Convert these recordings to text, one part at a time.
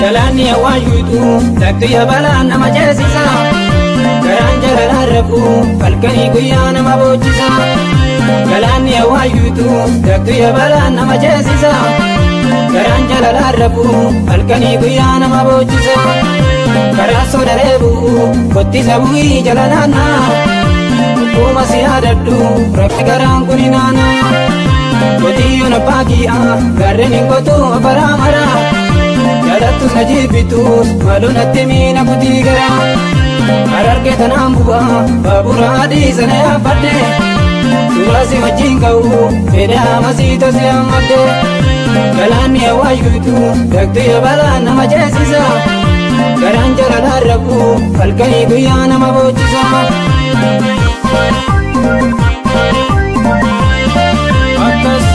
Galani awayutu taktu ya bala nama jesisa Garan jalala rabu falkani guya nama bojisa Galani awayutu taktu ya bala nama jesisa Garan jalala rabu falkani guya nama bojisa Karaso darebu kotti sabui jalalana Kuma siadadu rakti garan kuninana Kotti yuna pagia garreni kotu aparamara Jadatu najibitus malunatti mina kutigara Ararge tanambuwa babura hadisa na yafadde Surasi majingau feda masita se amadde Galani awayutu daktu ya bala nama jesisa Garan jalala rabu falkani guya nama bojisa Akas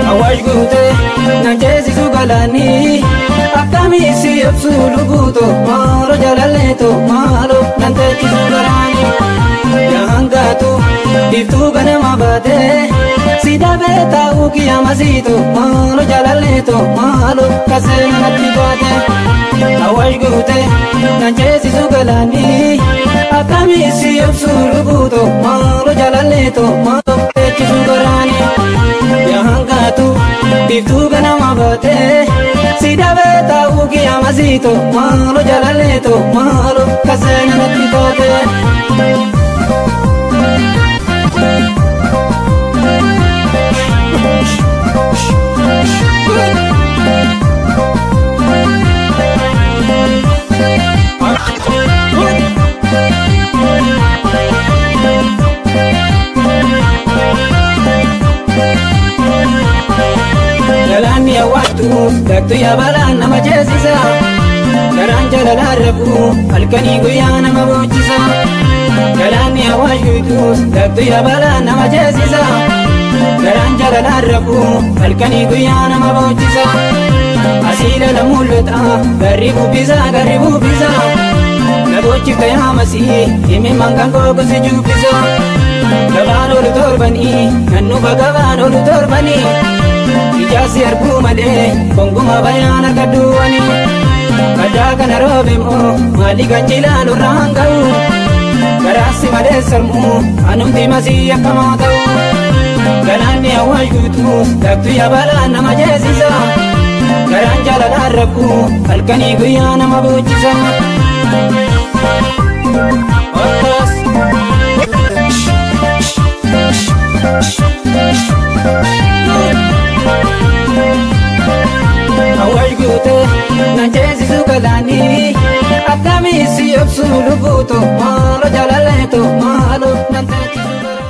Awash gute nanjesi sugalani akami si absulu guto maro jalaleto malo nantechi sugarani yangatu diftu gane mabade sida beta uki amasito malo jalaleto malo kasena natibade Awash gute nanjesi sugalani akami si absulu guto maro jalaleto malo nantechi sugarani Yahangatu biftu gana mabate sida beta uki amasito malo jalaleto malo kasena natibade Galani awatu daktu ya bala nama jesisa Garan jalala rabu falkani guya nama bojisa Galani awayutu daktu ya bala nama jesisa Garan jalala rabu falkani guya nama bojisa Asila la mulata garri bubisa Nabochi kaya masi imi mangango kusi jupisa Gabano lutorbani nannu bagabano lutorbani Ijasi arbu male bonguma bayana kaduani Kadaka narobe mo mali ganjila nurangau Karasi male sarmu anumti masi akamatau Galani awayutu daktu ya bala nama jesisa Garan jalala rabu falkani guya nama bojisa Akas Awash gute nanjesi sugalani akami si absulu guto malo jalaleto malo nantechi sugarani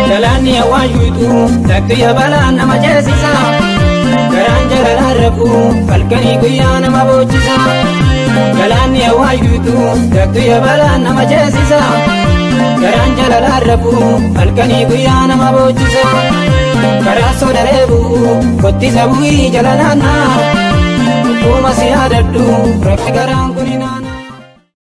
Galani awayutu daktu ya bala nama jesisa Garan jalala rabu falkani guya nama bojisa Galani awayutu daktu ya bala nama jesisa Garan jalala rabu falkani guya nama bojisa Karaso darebu kotti sabui jalalana Kuma siadadu rakti garan kuninana